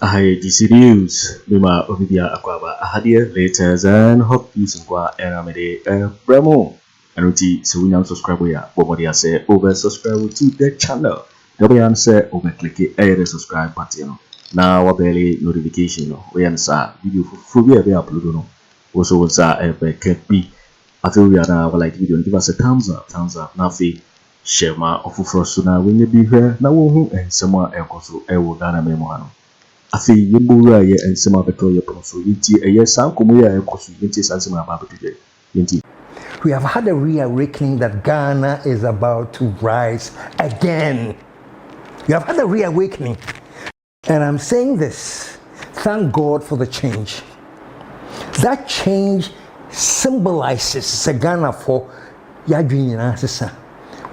DC News, Mima Obibia Aquaba Ahadia, later than Hope using Qua Aremeyaw Bremo. And so we now subscribe here. Bomodia say over subscribe to the channel. Gabrian say over click the subscribe button. Now what barely notification. We answer video for we upload no. Also what's a Gabby. After we are now like video, give us a thumbs up. Now share my offer for sooner when you be here. Now who and someone else will Ghana Memoano. Afi yebura ye ensema beto ye proso yiti eye san komo ya ekosu yiti sansema baba today yiti. We have had a reawakening that Ghana is about to rise again. We have had a reawakening, and I'm saying this, thank God for the change. That change symbolizes Ghana for Yadwin.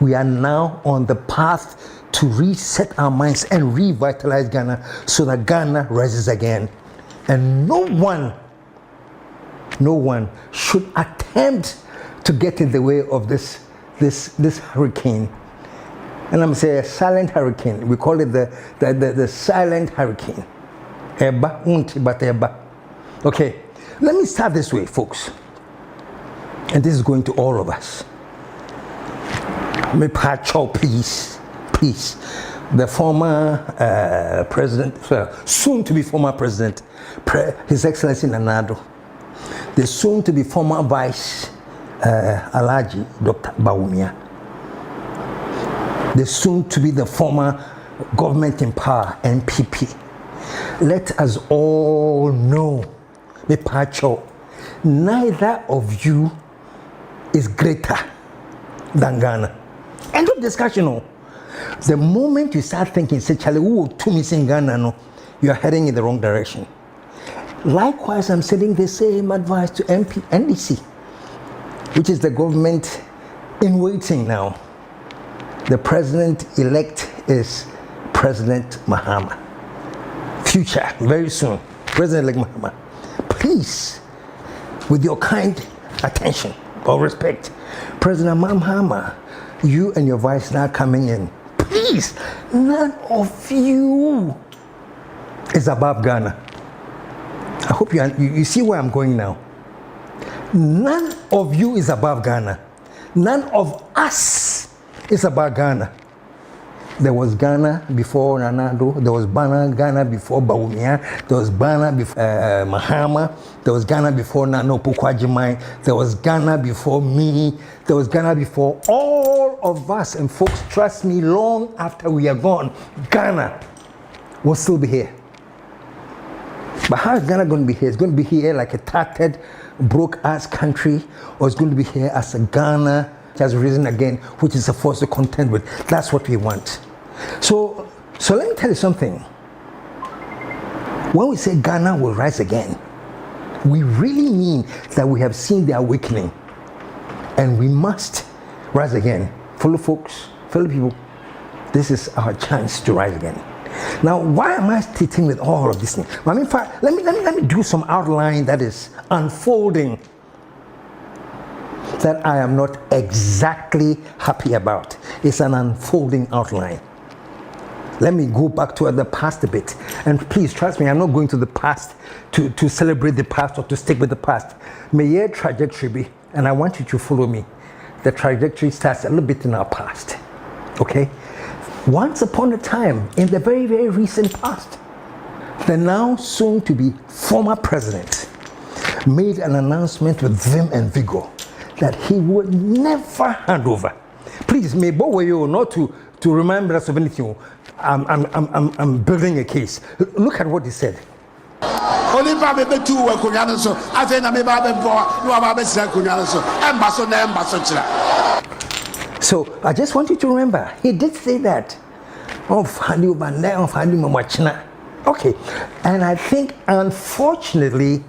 We are now on the path to reset our minds and revitalize Ghana so that Ghana rises again. And no one should attempt to get in the way of this hurricane. And I'm saying a silent hurricane. We call it the silent hurricane. Okay, let me start this way, folks. And this is going to all of us. Please, the former president, soon to be former president, His Excellency Nana Addo, the soon to be former vice Alhaji Dr. Bawumia, the soon to be the former government in power NPP. Let us all know, neither of you is greater than Ghana. End of discussion. The moment you start thinking, say, Charlie, who will to me in Ghana, no, you are heading in the wrong direction. Likewise, I'm sending the same advice to NDC, which is the government in waiting now. The president-elect is President Mahama. Future, very soon, President-elect Mahama. Please, with your kind attention or respect, President Mahama, you and your vice now coming in. Please, none of you is above Ghana. I hope you see where I'm going now. None of you is above Ghana. None of us is above Ghana. There was Ghana before Nana Addo. There was Ghana before Bawumia. There was Ghana before Mahama. There was Ghana before Nano Pukwajimai. There was Ghana before me. There was Ghana before all of us. And folks, trust me, long after we are gone, Ghana will still be here. But how is Ghana going to be here? It's going to be here like a tattered, broke-ass country, or it's going to be here as a Ghana which has risen again, which is a force to contend with. That's what we want. So let me tell you something. When we say Ghana will rise again, we really mean that we have seen the awakening, and we must rise again. Fellow folks, fellow people, this is our chance to rise again. Now, why am I stating with all of this? I mean, let me do some outline that is unfolding that I am not exactly happy about. It's an unfolding outline. Let me go back to the past a bit. And please trust me, I'm not going to the past to celebrate the past or to stick with the past. May your trajectory be, and I want you to follow me. The trajectory starts a little bit in our past. Okay? Once upon a time, in the very, very recent past, the now soon to be former president made an announcement with vim and vigor that he would never hand over. Please, may bow you not to remind us of anything. I'm building a case. Look at what he said. So I just want you to remember, he did say that. Okay, and I think unfortunately,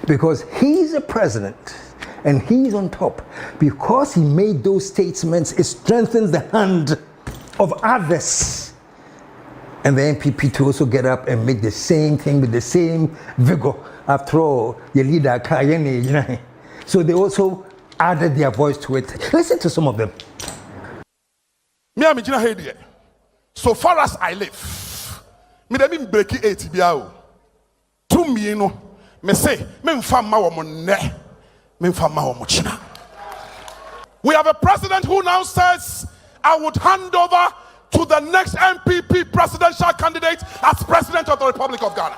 because he's a president and he's on top, because he made those statements, it strengthens the hand of others. And the NPP to also get up and make the same thing with the same vigor. After all, your leader, so they also added their voice to it. Listen to some of them. So far as I live, me dem break 8 biao. mieno me say memfa ma wo ne memfa ma wo china. We have a president who now says, I would hand over to the next MPP presidential candidate as president of the Republic of Ghana.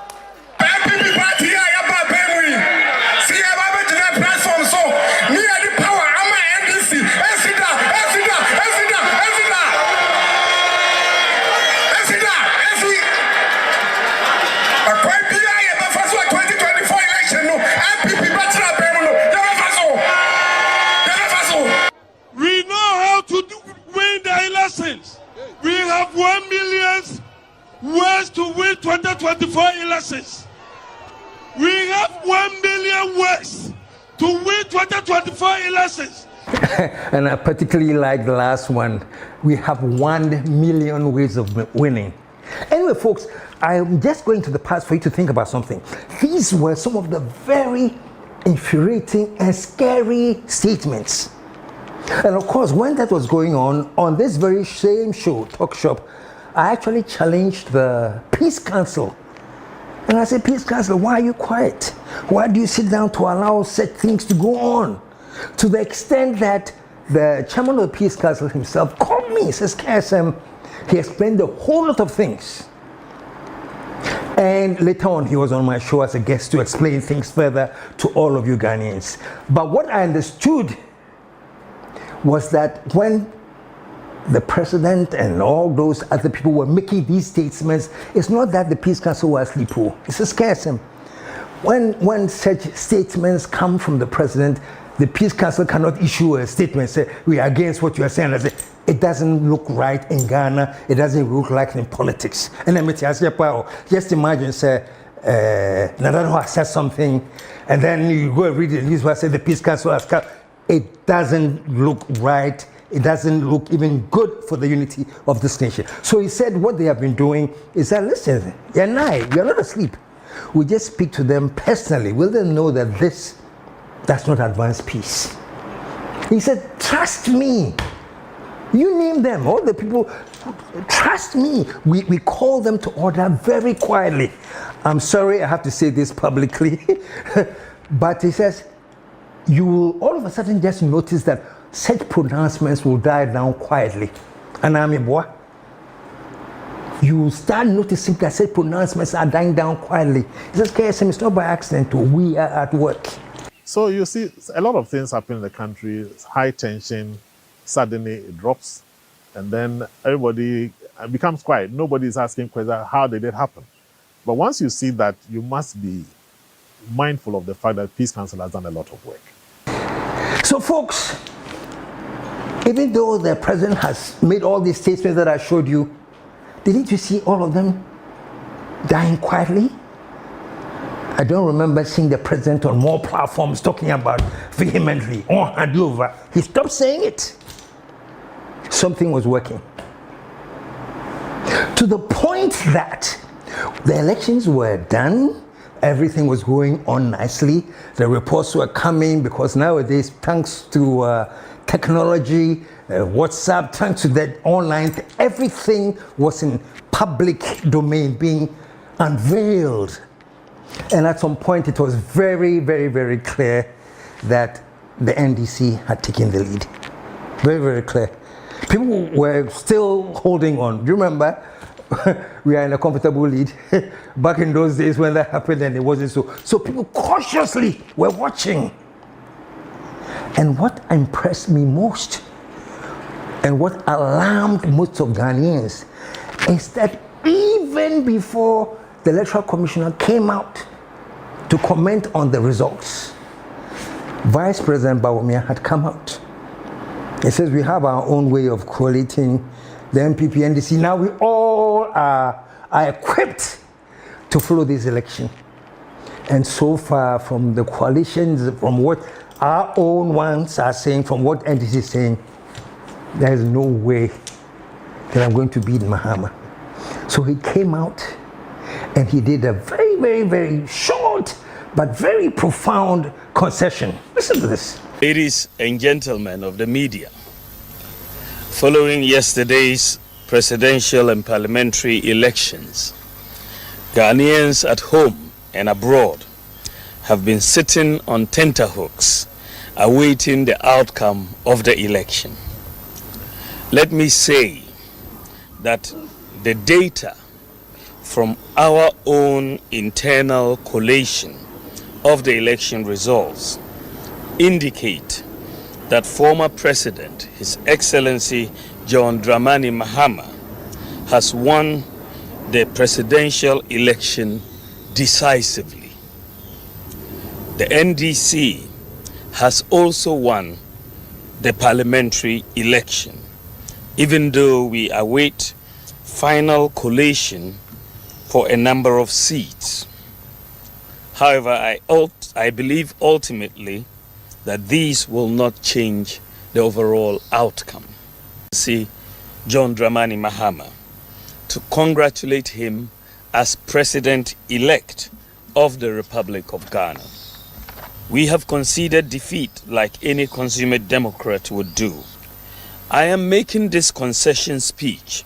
We know how to win the elections. We have 1 million ways to win 2024 elections. We have 1 million ways to win 2024 elections. And I particularly like the last one. We have 1 million ways of winning. Anyway, folks, I'm just going to the past for you to think about something. These were some of the very infuriating and scary statements. And of course, when that was going on this very same show, Talk Shop, I actually challenged the Peace Council. And I said, Peace Council, why are you quiet? Why do you sit down to allow such things to go on? To the extent that the chairman of the Peace Council himself called me, says, KSM, he explained a whole lot of things. And later on, he was on my show as a guest to explain things further to all of you Ghanaians. But what I understood was that when the president and all those other people were making these statements, it's not that the Peace Council was asleep. It's a scarcity. When such statements come from the president, the Peace Council cannot issue a statement and say, we are against what you are saying. I say, it doesn't look right in Ghana. It doesn't look like in politics. And then just imagine, say, Nadano has said something, and then you go and read the news where say the Peace Council has come. It doesn't look right. It doesn't look even good for the unity of this nation. So he said what they have been doing is that, listen, you and I, we are not asleep. We just speak to them personally. Will they know that this does not advance peace? He said, trust me. You name them, all the people, trust me. We call them to order very quietly. I'm sorry I have to say this publicly, but he says, you will all of a sudden just notice that such pronouncements will die down quietly. And I mean, boy, you will start noticing that such pronouncements are dying down quietly. He says, KSM, it's not by accident, we are at work. So you see, a lot of things happen in the country, high tension, suddenly it drops, and then everybody becomes quiet. Nobody is asking questions, how did it happen? But once you see that, you must be mindful of the fact that Peace Council has done a lot of work. So folks, even though the president has made all these statements that I showed you, didn't you see all of them dying quietly? I don't remember seeing the president on more platforms talking about vehemently, on hand over. He stopped saying it. Something was working. To the point that the elections were done, everything was going on nicely. The reports were coming because nowadays, thanks to technology, WhatsApp, thanks to that online, everything was in public domain being unveiled. And at some point, it was very, very, very clear that the NDC had taken the lead. Very, very clear. People were still holding on. Do you remember? We are in a comfortable lead. Back in those days when that happened and it wasn't so. So people cautiously were watching. And what impressed me most and what alarmed most of Ghanaians is that even before the Electoral Commissioner came out to comment on the results, Vice President Bawumia had come out. He says we have our own way of collating the MPP, NDC. Now we all are equipped to follow this election. And so far from the coalitions, from what our own ones are saying, from what NDC is saying, there is no way that I'm going to beat Mahama. So he came out and he did a very, very, very short but very profound concession. Listen to this. Ladies and gentlemen of the media, following yesterday's presidential and parliamentary elections, Ghanaians at home and abroad have been sitting on tenterhooks awaiting the outcome of the election. Let me say that the data from our own internal collation of the election results indicate that former President, His Excellency John Dramani Mahama, has won the presidential election decisively. The NDC has also won the parliamentary election, even though we await final collation for a number of seats. However, I believe ultimately that these will not change the overall outcome. See John Dramani Mahama, to congratulate him as President-elect of the Republic of Ghana. We have conceded defeat like any consummate democrat would do. I am making this concession speech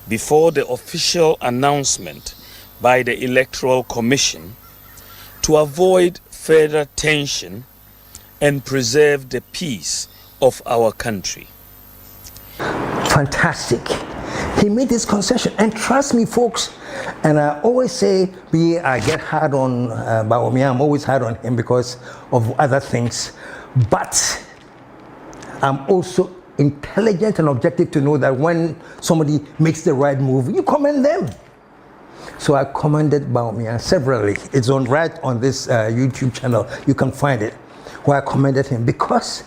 before the official announcement by the Electoral Commission to avoid further tension and preserve the peace of our country. Fantastic. He made this concession, and trust me, folks, and I always say, I get hard on Bawumia, I'm always hard on him because of other things, but I'm also intelligent and objective to know that when somebody makes the right move, you commend them. So I commended Bawumia severally. It's right on this YouTube channel. You can find it, where I commended him, because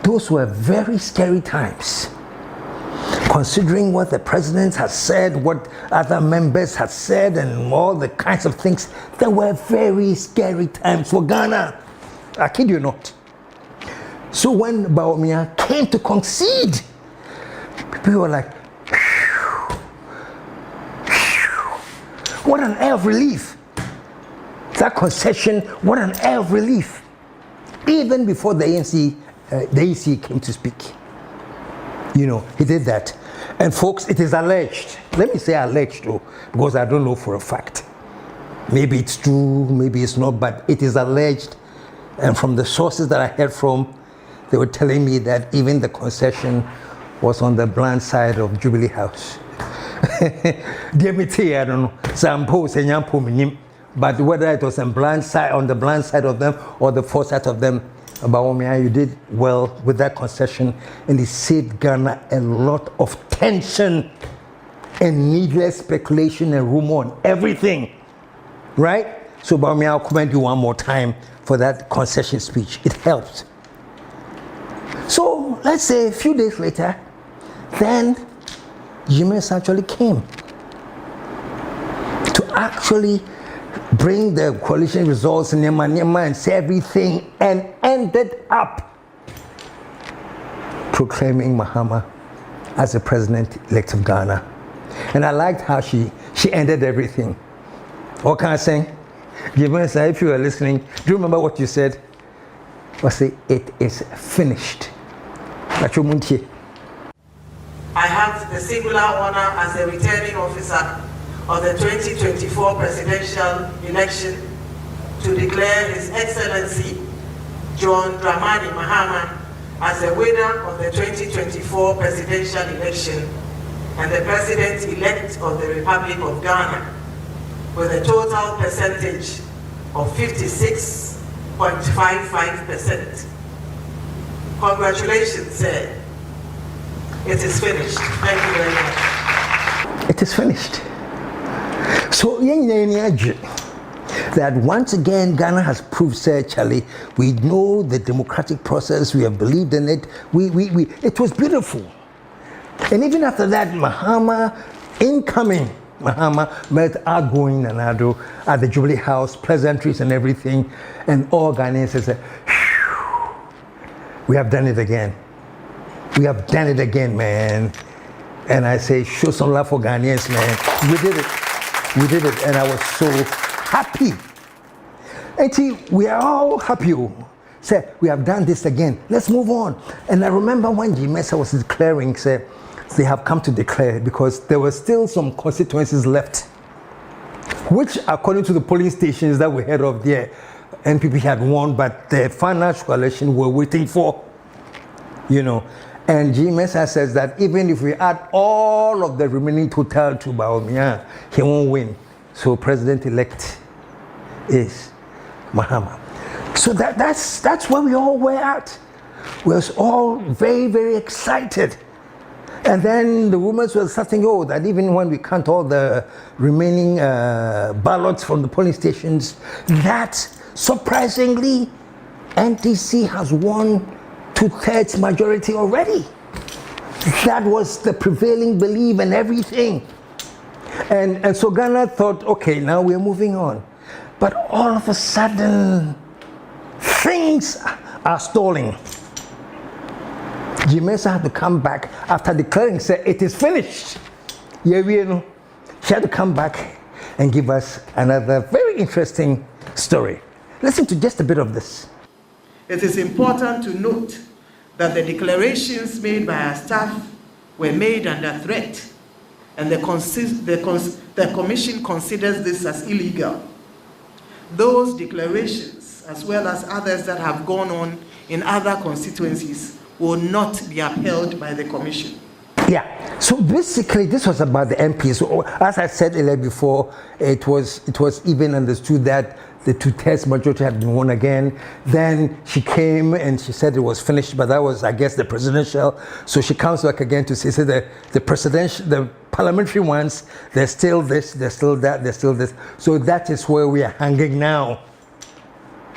those were very scary times. Considering what the president has said, what other members have said, and all the kinds of things, there were very scary times for Ghana. I kid you not. So when Bawumia came to concede, people were like, phew, phew. What an air of relief. That concession, what an air of relief. Even before the ANC came to speak. You know, he did that. And folks, it is alleged. Let me say alleged though, because I don't know for a fact. Maybe it's true, maybe it's not, but it is alleged. And from the sources that I heard from, they were telling me that even the concession was on the blind side of Jubilee House. I don't know. But whether it was on the blind side of them or the foresight of them, Bawumia, you did well with that concession, and it saved Ghana a lot of tension and needless speculation and rumor on everything, right? So Bawumia, I'll commend you one more time for that concession speech. It helped. So let's say a few days later, then Jimenez actually came to actually bring the coalition results in Nema and say everything, and ended up proclaiming Mahama as the president-elect of Ghana. And I liked how she ended everything. What can I say? Jimenez, if you are listening, do you remember what you said? I say, it is finished. I have the singular honor as the returning officer of the 2024 presidential election to declare His Excellency John Dramani Mahama as the winner of the 2024 presidential election and the president-elect of the Republic of Ghana with a total percentage of 56.55%. Congratulations, sir. It is finished. Thank you very much. It is finished. So, that once again Ghana has proved, Sir Charlie, we know the democratic process, we have believed in it, it was beautiful. And even after that, Mahama met outgoing and Addo at the Jubilee House, pleasantries and everything, and all Ghanaians said, we have done it again. We have done it again, man. And I say, show some love for Ghanaians, man. We did it. We did it, and I was so happy. And see, we are all happy. Say, we have done this again. Let's move on. And I remember when Mensa was declaring, say, they have come to declare, because there were still some constituencies left which according to the polling stations that we heard of there, NPP had won, but the financial election we're waiting for, you know. And Mensa says that even if we add all of the remaining total to Bawumia, he won't win. So president-elect is Mahama. So that's where we all were at. We were all very, very excited. And then the rumors were starting, that even when we count all the remaining ballots from the polling stations, that surprisingly, NDC has won 2/3 majority already. That was the prevailing belief and everything. And so Ghana thought, okay, now we're moving on. But all of a sudden, things are stalling. Mensa had to come back after declaring, say, it is finished. She had to come back and give us another very interesting story. Listen to just a bit of this. It is important to note that the declarations made by our staff were made under threat, and the Commission considers this as illegal. Those declarations, as well as others that have gone on in other constituencies, will not be upheld by the Commission. Yeah, so basically this was about the MPs. So, as I said earlier before, it was even understood that the 2/3 majority had been won again. Then she came and she said it was finished, but that was, I guess, the presidential. So she comes back again to say the presidential, the parliamentary ones, there's still this, there's still that, there's still this. So that is where we are hanging now.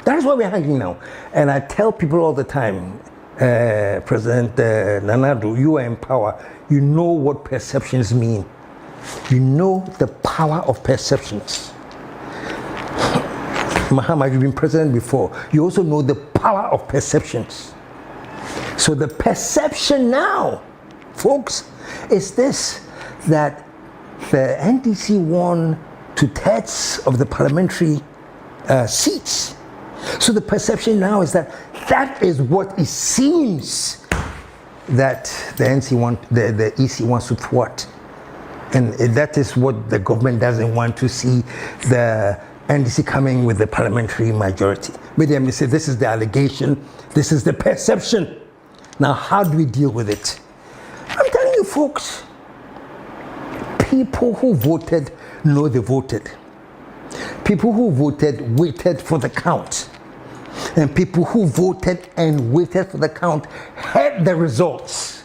That is where we are hanging now. And I tell people all the time, President Nanado, you are in power. You know what perceptions mean. You know the power of perceptions. Mahama, you've been president before. You also know the power of perceptions. So the perception now, folks, is this, that the NDC won 2/3 of the parliamentary seats. So the perception now is that that is what it seems that the EC wants to thwart. And that is what the government doesn't want to see, the NDC coming with the parliamentary majority. But they say this is the allegation, this is the perception. Now how do we deal with it? I'm telling you folks, people who voted know they voted. People who voted waited for the count. And people who voted and waited for the count heard the results.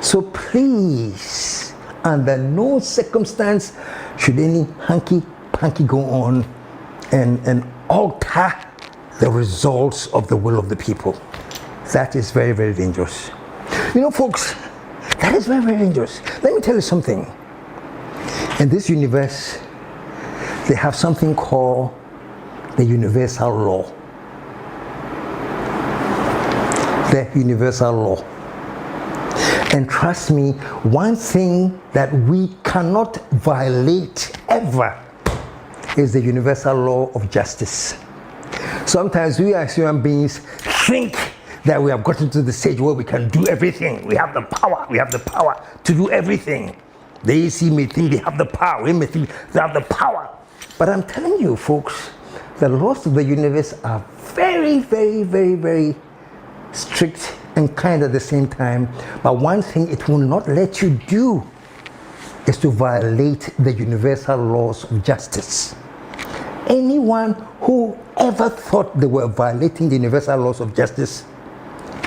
So please, under no circumstance should any hanky-panky go on and alter the results of the will of the people. That is very, very dangerous. You know, folks, that is very, very dangerous. Let me tell you something. In this universe, they have something called the universal law. The universal law. And trust me, one thing that we cannot violate ever is the universal law of justice. Sometimes we as human beings think that we have gotten to the stage where we can do everything. We have the power to do everything. The AC may think they have the power, we may think they have the power. But I'm telling you, folks, the laws of the universe are very, very, very, very strict and kind at the same time. But one thing it will not let you do is to violate the universal laws of justice. Anyone who ever thought they were violating the universal laws of justice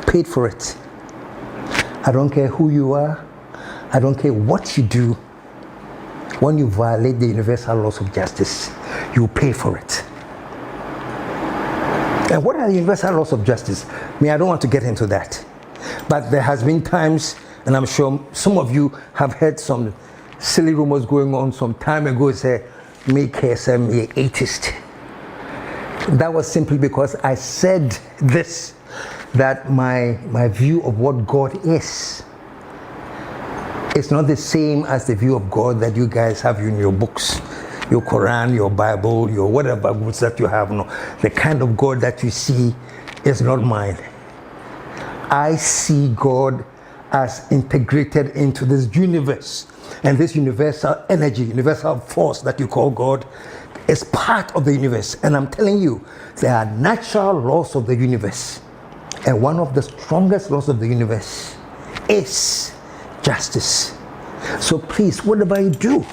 paid for it. I don't care who you are. I don't care what you do. When you violate the universal laws of justice, you pay for it. And what are the universal laws of justice? I don't want to get into that. But there has been times, and I'm sure some of you have heard some silly rumors going on some time ago, say, make me atheist. That was simply because I said this, that my view of what God is not the same as the view of God that you guys have in your books, your Quran, your Bible, your whatever books that you have. No, the kind of God that you see is not mine. I see God as integrated into this universe. And this universal energy, universal force that you call God is part of the universe. And I'm telling you, there are natural laws of the universe. And one of the strongest laws of the universe is justice. So please, whatever you do,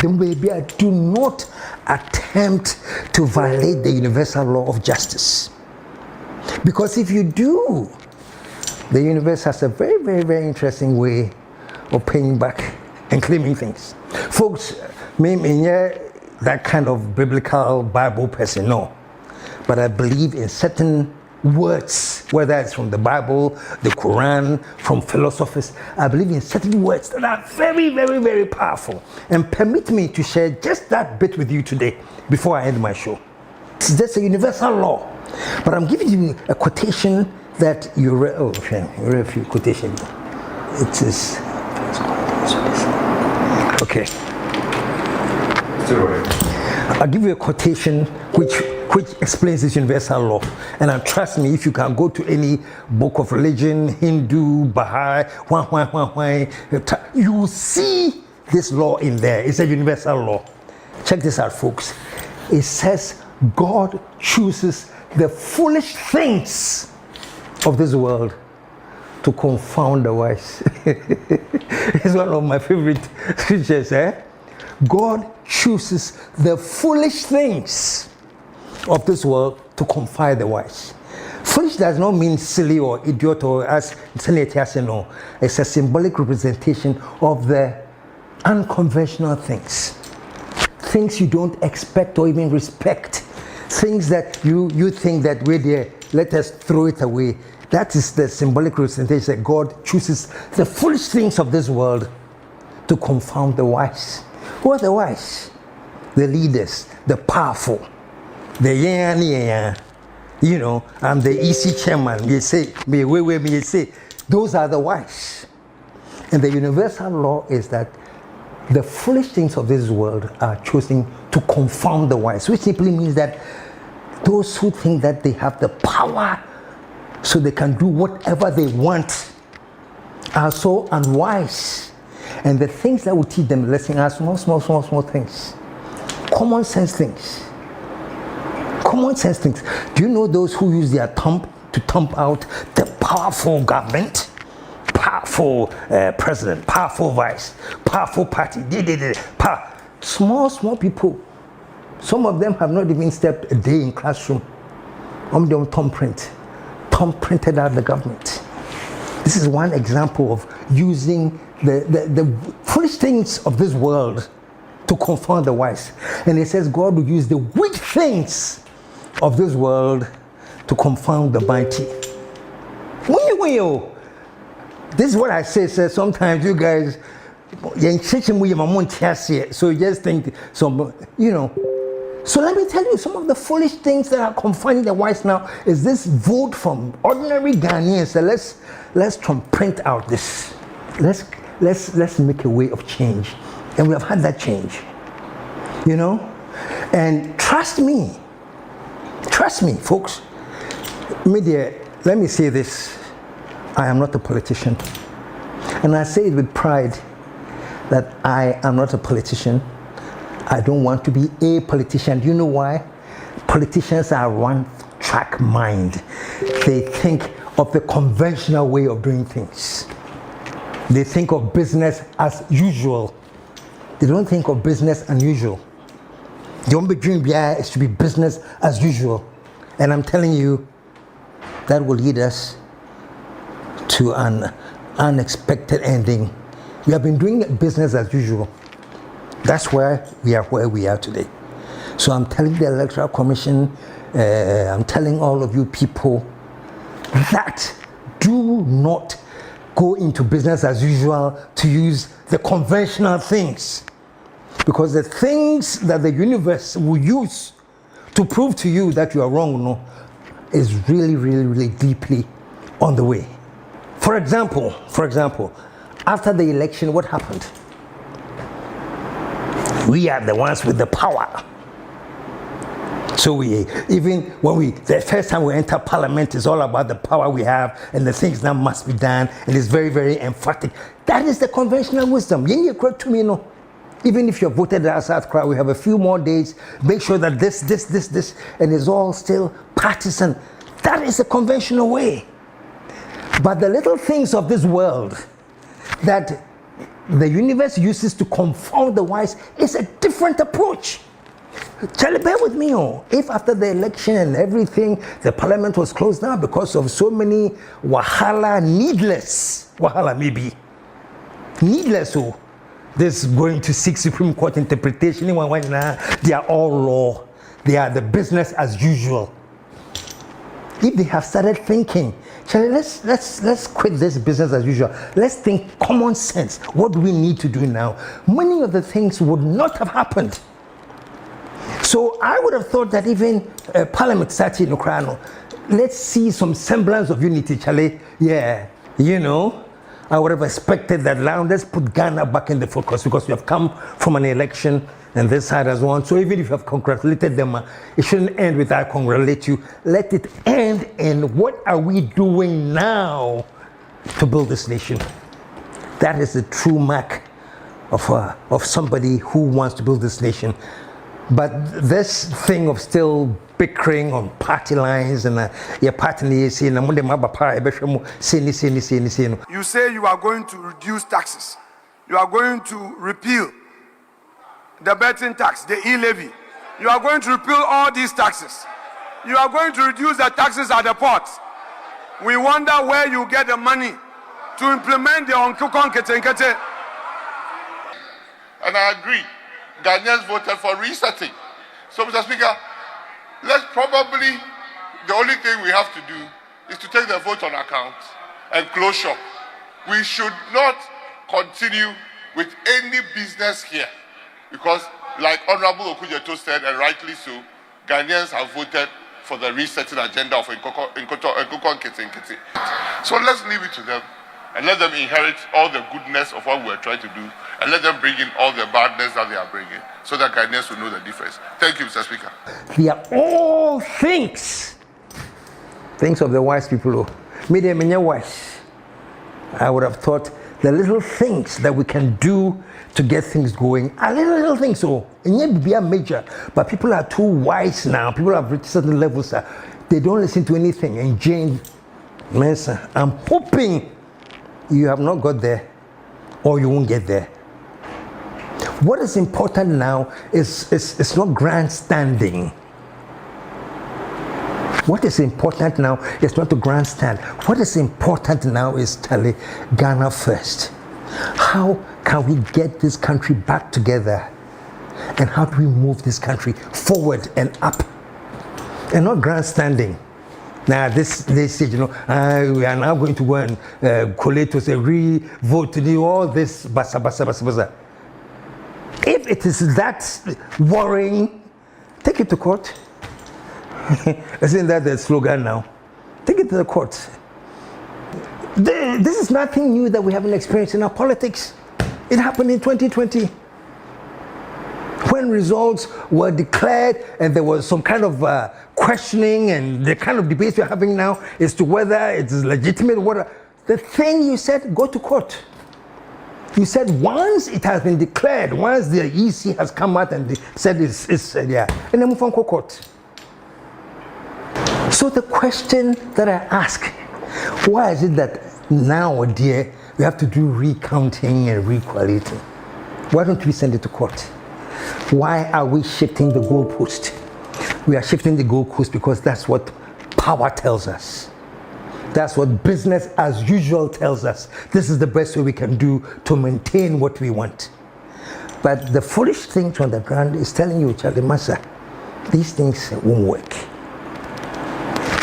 then maybe I do not attempt to violate the universal law of justice. Because if you do, the universe has a very, very, very interesting way of paying back and claiming things. Folks, me that kind of biblical Bible person, no. But I believe in certain words, whether it's from the Bible, the Quran, from philosophers. I believe in certain words that are very, very, very powerful. And permit me to share just that bit with you today before I end my show. It's just a universal law. But I'm giving you a quotation that you read. Oh, okay, you read a few quotations. It is. Okay. I'll give you a quotation which explains this universal law. And trust me, if you can go to any book of religion, Hindu, Baha'i, you will see this law in there. It's a universal law. Check this out, folks. It says God chooses the foolish things of this world to confound the wise. It's one of my favorite scriptures, eh? God chooses the foolish things of this world to confound the wise. Foolish does not mean silly or idiot or as no. It's a symbolic representation of the unconventional things. Things you don't expect or even respect. Things that you think that we're there, let us throw it away. That is the symbolic representation that God chooses the foolish things of this world to confound the wise. Who are the wise? The leaders, the powerful, the I'm the EC chairman, you say, you say, those are the wise. And the universal law is that the foolish things of this world are chosen to confound the wise, which simply means that those who think that they have the power so they can do whatever they want are so unwise. And the things that will teach them a lesson are small things. Common sense things. Common sense things. Do you know those who use their thumb to thump out the powerful government? Powerful president, powerful vice, powerful party. Small people. Some of them have not even stepped a day in classroom. Them thumb printed out the government. This is one example of using the foolish things of this world to confound the wise. And it says God will use the weak things of this world to confound the mighty. This is what I say, sir. Sometimes you guys, so you just think, So let me tell you, some of the foolish things that are confining the wise now is this vote from ordinary Ghanaians. So let's print out this. Let's make a way of change. And we have had that change. And trust me, folks. Media, let me say this. I am not a politician. And I say it with pride that I am not a politician. I don't want to be a politician. Do you know why? Politicians are one-track mind. They think of the conventional way of doing things. They think of business as usual. They don't think of business unusual. The only dream is to be business as usual. And I'm telling you, that will lead us to an unexpected ending. We have been doing business as usual. That's where we are today. So I'm telling the Electoral Commission, I'm telling all of you people that do not go into business as usual to use the conventional things. Because the things that the universe will use to prove to you that you are wrong is really, really, really deeply on the way. For example, after the election, what happened? We are the ones with the power. So the first time we enter parliament is all about the power we have and the things that must be done, and it's very, very emphatic. That is the conventional wisdom. Even if you're voted as out, we have a few more days, make sure that this, and it's all still partisan. That is the conventional way. But the little things of this world that the universe uses to confound the wise is a different approach. Charlie, bear with me. If after the election and everything, the parliament was closed down because of so many needless maybe. Needless, this going to seek Supreme Court interpretation, they are all law. They are the business as usual. If they have started thinking, Charlie, let's quit this business as usual. Let's think common sense. What do we need to do now? Many of the things would not have happened. So I would have thought that even Parliament started in Ukraine, let's see some semblance of unity, Charlie. Yeah, I would have expected that now let's put Ghana back in the focus because we have come from an election and this side has won. So even if you have congratulated them, it shouldn't end with I congratulate you. Let it end in what are we doing now to build this nation? That is the true mark of somebody who wants to build this nation. But this thing of still bickering on party lines and your party you say you are going to reduce taxes. You are going to repeal the betting tax, the e-levy. You are going to repeal all these taxes. You are going to reduce the taxes at the port. We wonder where you get the money to implement the Onkukon Ketenkete. And I agree. Ghanaians voted for resetting. So, Mr. Speaker, the only thing we have to do is to take the vote on account and close shop. We should not continue with any business here because, like Honorable Okudzeto said, and rightly so, Ghanaians have voted for the resetting agenda of Nkukon Ketenkete. So let's leave it to them and let them inherit all the goodness of what we're trying to do and let them bring in all the badness that they are bringing so that Ghanaians will know the difference. Thank you, Mr. Speaker. They are all things of the wise people. Wise. I would have thought the little things that we can do to get things going are little things. And yet be a major, but people are too wise now. People have reached certain levels. They don't listen to anything. And Jane, Mensa, I'm hoping you have not got there or you won't get there. What is important now is not grandstanding. What is important now is not to grandstand. What is important now is tell Ghana first. How can we get this country back together? And how do we move this country forward and up? And not grandstanding. Now this stage, we are now going to go and collate to say re-vote to do all this basa. If it is that worrying, take it to court. Isn't that the slogan now? Take it to the court. This is nothing new that we haven't experienced in our politics. It happened in 2020. When results were declared and there was some kind of questioning and the kind of debates we're having now as to whether it is legitimate or what. The thing you said, go to court. You said once it has been declared, once the EC has come out and said it's and then move on to court. So the question that I ask, why is it that now, dear, we have to do recounting and re-collating? Why don't we send it to court? Why are we shifting the goalpost? We are shifting the goalpost because that's what power tells us. That's what business as usual tells us. This is the best way we can do to maintain what we want. But the foolish thing on the ground is telling you, Charlie Massa, these things won't work.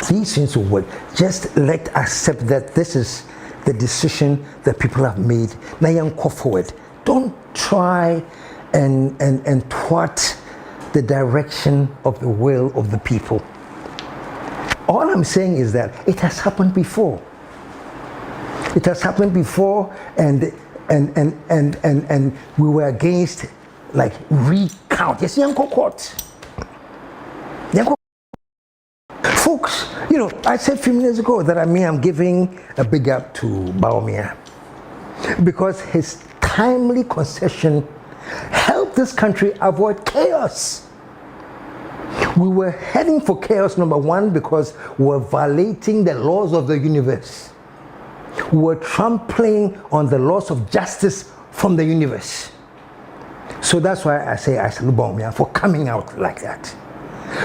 These things will work. Just let us accept that this is the decision that people have made. Now you go forward. Don't try and thwart the direction of the will of the people. All I'm saying is that it has happened before. It has happened before, and we were against like recount. Yes, young court. Folks, you know, I said a few minutes ago that I'm giving a big up to Bawumia because his timely concession helped this country avoid chaos. We were heading for chaos, number one, because we were violating the laws of the universe. We were trampling on the laws of justice from the universe. So that's why I say I salute Bawumia for coming out like that.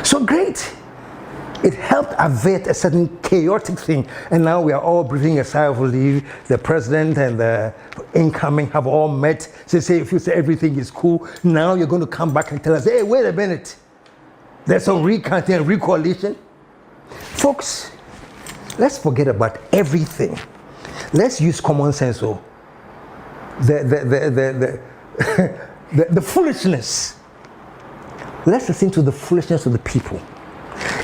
So great. It helped avert a certain chaotic thing, and now we are all breathing a sigh of relief. The president and the incoming have all met. Say if you say everything is cool, now you're going to come back and tell us, hey, wait a minute. There's some recounting and recoalition. Folks, let's forget about everything. Let's use common sense. Oh, the foolishness. Let's listen to the foolishness of the people.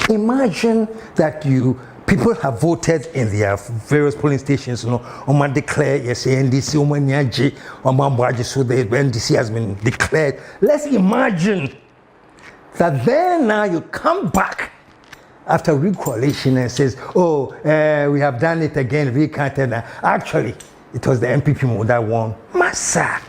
Imagine that people have voted in their various polling stations, you know, declare yes, NDC, so the NDC has been declared. Let's imagine that then now you come back after recoalition and says, oh, we have done it again, recanted. Actually, it was the MPP that won. Massa,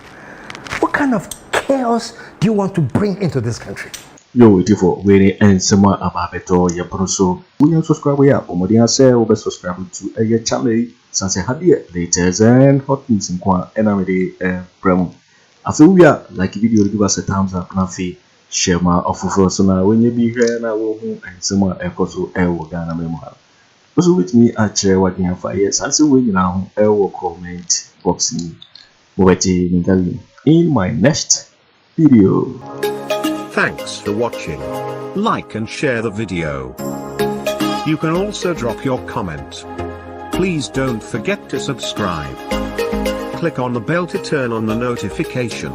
what kind of chaos do you want to bring into this country? Yo, waiting for waiting and someone about beto ya proso. We are subscribe ya. Omodia say over subscribe to a channel. Sanse hadia later and hot news in Kwa Aremeyaw Bryan. After we are like video, give us a thumbs up. Nafi share my Ato Forson when you be here na wo and someone ekoso ewo Ghana memoir. Also with me otchere what Gyamfi yes. Sanse we now ewo comment box me. Boakye in my next video. Thanks for watching. Like and share the video. You can also drop your comment. Please don't forget to subscribe. Click on the bell to turn on the notification.